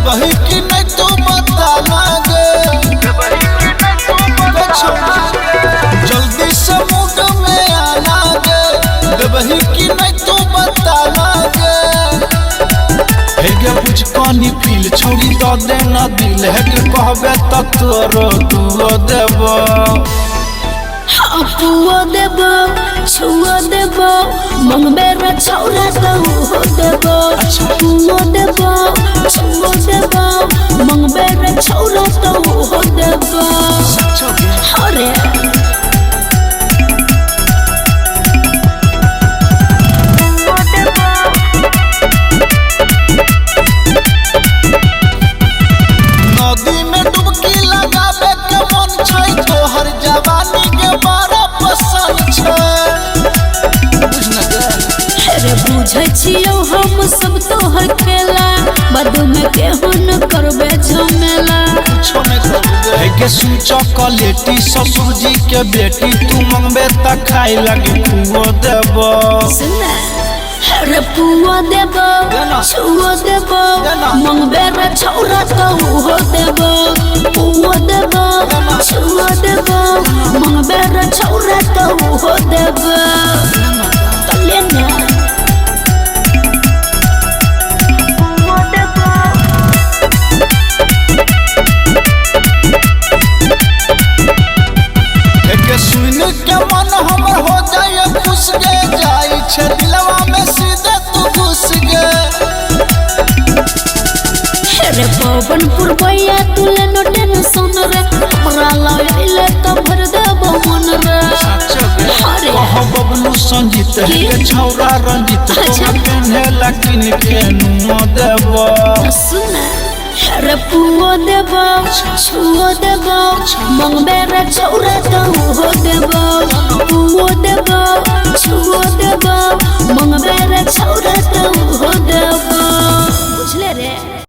देबही कि नहीं तू बता लागे जल्दी से मूड में आना गे देबही कि नहीं तू बता लागे हेगे कुछ कानी फील छोड़ी तो देना दिल है कि कहबे तो तोरो दुओ देबो पुओ देबो छुओ देबो मंगबे रे छौरा तो हो देबो पुओ देबो छुओ देबो मंगबे रे छौरा तो हो देबो अरे नदी में डुबकी लगाबे के मन छै तोहर जवानी के बड़ा पसंद छै अरे बुझै छियौ हम सब तोहर खेला बदू में केहू न करबे झमेला कुछो नहीं करबे है के सुन चॉकलेटी ससुर जी के बेटी तू मंगबे त खाई लगी पुओ देबो सुना अरे पुओ देबो छुओ देबो मंगबे रे छौरा तो हो देबो पुओ देबो छुओ देबो मंगबे रे छौरा तो हो देबो तले ना पुओ देबो के सुन के मन हमर हो जाए खुश गे जाई छे दिलवा में सीधे तू घुस गे अरे पवन पुरबैया तुले न टेंशन रे हमरा लाइले त भर देबो मन रे अरे कह बबलू संजीत के छौरा रंजित पेन्हे लकिन के नुओ देबो सुना अरे पुओ देबो छुओ देबो मंगबे रे छौरा तो हो देबो